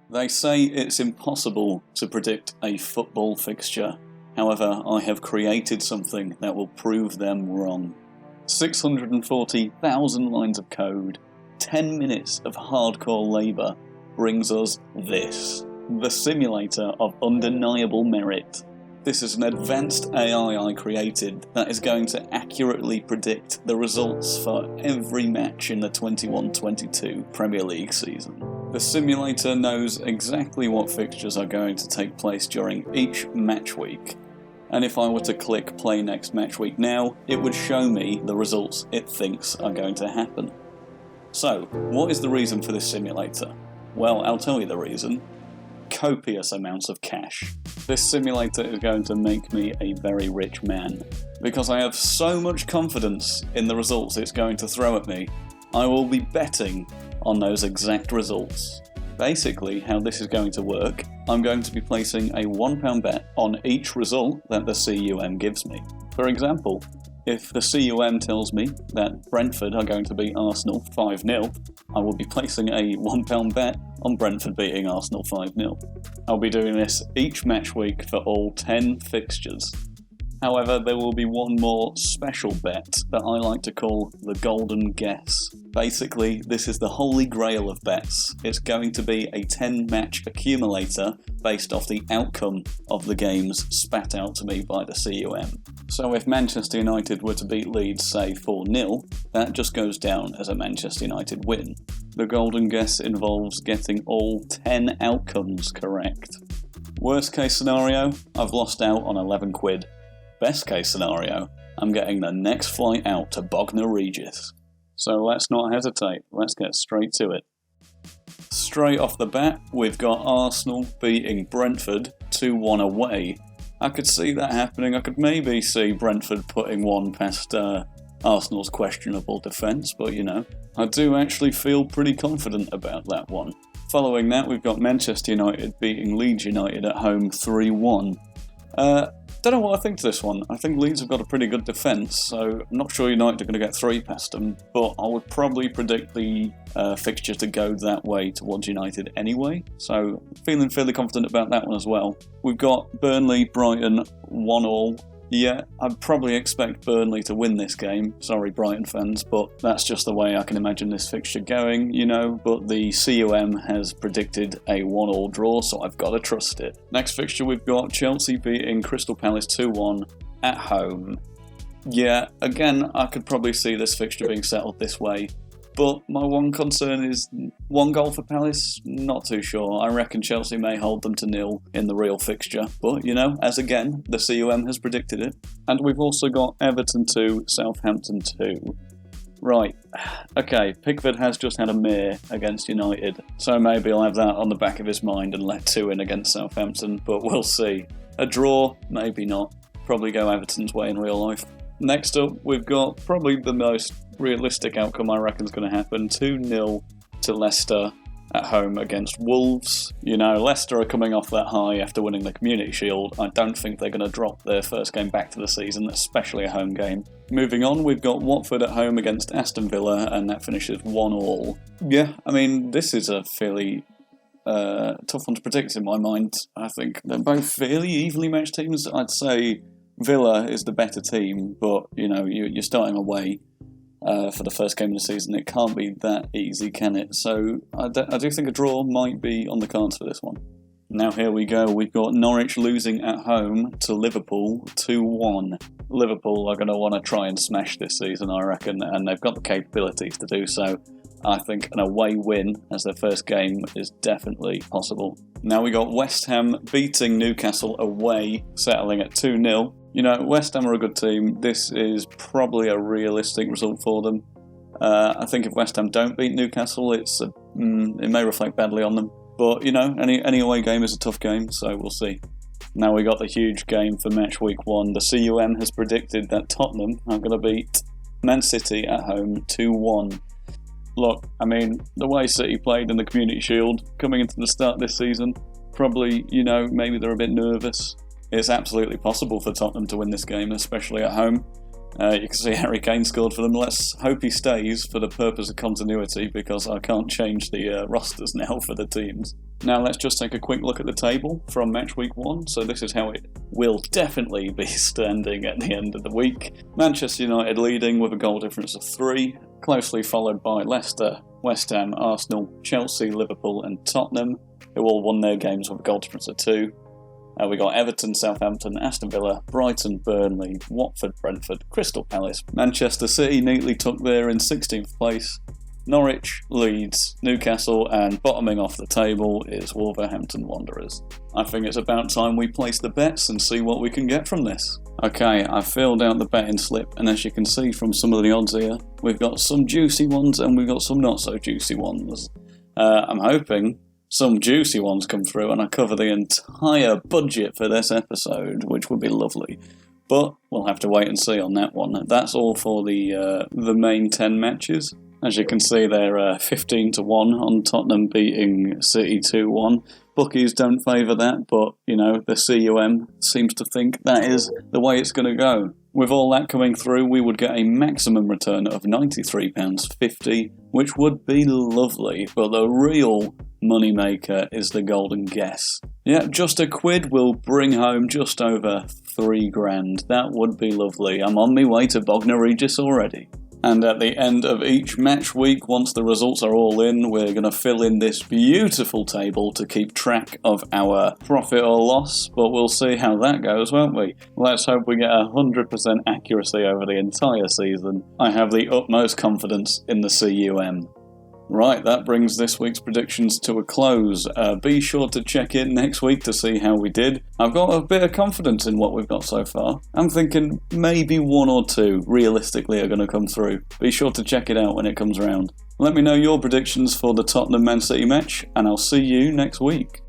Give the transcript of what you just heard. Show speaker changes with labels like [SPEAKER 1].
[SPEAKER 1] They say it's impossible to predict a football fixture. However, I have created something that will prove them wrong. 640,000 lines of code, 10 minutes of hardcore labour brings us this. The simulator of undeniable merit. This is an advanced AI I created that is going to accurately predict the results for every match in the 21-22 Premier League season. The simulator knows exactly what fixtures are going to take place during each match week, and if I were to click play next match week now, it would show me the results it thinks are going to happen. So, what is the reason for this simulator? Well, I'll tell you the reason. Copious amounts of cash. This simulator is going to make me a very rich man. Because I have so much confidence in the results it's going to throw at me, I will be betting on those exact results. Basically, how this is going to work, I'm going to be placing a £1 bet on each result that the CUM gives me. For example, if the CUM tells me that Brentford are going to beat Arsenal 5-0, I will be placing a £1 bet on Brentford beating Arsenal 5-0. I'll be doing this each match week for all 10 fixtures. However, there will be one more special bet that I like to call the golden guess. Basically, this is the holy grail of bets. It's going to be a 10-match accumulator based off the outcome of the games spat out to me by the CUM. So if Manchester United were to beat Leeds, say 4-0, that just goes down as a Manchester United win. The golden guess involves getting all 10 outcomes correct. Worst case scenario, I've lost out on 11 quid. Best case scenario, I'm getting the next flight out to Bognor Regis. So let's not hesitate, let's get straight to it. Straight off the bat, we've got Arsenal beating Brentford 2-1 away. I could see that happening. I could maybe see Brentford putting one past Arsenal's questionable defence, but I do actually feel pretty confident about that one. Following that, we've got Manchester United beating Leeds United at home 3-1. Don't know what I think to this one. I think Leeds have got a pretty good defence, so I'm not sure United are going to get 3 past them, but I would probably predict the fixture to go that way towards United anyway, so feeling fairly confident about that one as well. We've got Burnley Brighton 1-1. Yeah, I'd probably expect Burnley to win this game. Sorry, Brighton fans, but that's just the way I can imagine this fixture going, but the CUM has predicted a 1-1 draw, so I've got to trust it. Next fixture, we've got Chelsea beating Crystal Palace 2-1 at home. Yeah, again, I could probably see this fixture being settled this way, but my one concern is 1 goal for Palace, not too sure. I reckon Chelsea may hold them to 0 in the real fixture, but as again, the CUM has predicted it. And we've also got Everton 2, Southampton 2. Right, okay, Pickford has just had a mare against United, so maybe I'll have that on the back of his mind and let 2 in against Southampton, but we'll see. A draw? Maybe not. Probably go Everton's way in real life. Next up, we've got probably the most realistic outcome I reckon is going to happen. 2-0 to Leicester at home against Wolves. Leicester are coming off that high after winning the Community Shield. I don't think they're going to drop their first game back to the season, especially a home game. Moving on, we've got Watford at home against Aston Villa, and that finishes 1-1. Yeah, this is a fairly tough one to predict in my mind. I think they're both fairly evenly matched teams. I'd say Villa is the better team, but you're starting away for the first game of the season. It can't be that easy, can it? So I do think a draw might be on the cards for this one. Now here we go. We've got Norwich losing at home to Liverpool 2-1. Liverpool are going to want to try and smash this season, I reckon, and they've got the capabilities to do so. I think an away win as their first game is definitely possible. Now we got West Ham beating Newcastle away, settling at 2-0. West Ham are a good team. This is probably a realistic result for them. I think if West Ham don't beat Newcastle, it may reflect badly on them. But, any away game is a tough game, so we'll see. Now we got the huge game for match week 1. The CUM has predicted that Tottenham are going to beat Man City at home 2-1. Look, the way City played in the Community Shield coming into the start of this season, probably, maybe they're a bit nervous. It's absolutely possible for Tottenham to win this game, especially at home. You can see Harry Kane scored for them. Let's hope he stays for the purpose of continuity, because I can't change the rosters now for the teams. Now let's just take a quick look at the table from match week 1. So this is how it will definitely be standing at the end of the week. Manchester United leading with a goal difference of 3, closely followed by Leicester, West Ham, Arsenal, Chelsea, Liverpool and Tottenham, who all won their games with a goal difference of 2. We got Everton, Southampton, Aston Villa, Brighton, Burnley, Watford, Brentford, Crystal Palace. Manchester City neatly tucked there in 16th place. Norwich, Leeds, Newcastle, and bottoming off the table is Wolverhampton Wanderers. I think it's about time we place the bets and see what we can get from this. Okay, I've filled out the betting slip, and as you can see from some of the odds here, we've got some juicy ones and we've got some not so juicy ones. I'm hoping some juicy ones come through and I cover the entire budget for this episode, which would be lovely. But we'll have to wait and see on that one. That's all for the main 10 matches. As you can see, they're 15-1 on Tottenham beating City 2-1. Bookies don't favour that, but, you know, the CUM seems to think that is the way it's going to go. With all that coming through, we would get a maximum return of £93.50, which would be lovely, but the real moneymaker is the golden guess. Yeah, just a quid will bring home just over £3,000. That would be lovely. I'm on my way to Bognor Regis already. And at the end of each match week, once the results are all in, we're going to fill in this beautiful table to keep track of our profit or loss, but we'll see how that goes, won't we? Let's hope we get 100% accuracy over the entire season. I have the utmost confidence in the CUM. Right, that brings this week's predictions to a close. Be sure to check in next week to see how we did. I've got a bit of confidence in what we've got so far. I'm thinking maybe 1 or 2 realistically are going to come through. Be sure to check it out when it comes around. Let me know your predictions for the Tottenham Man City match, and I'll see you next week.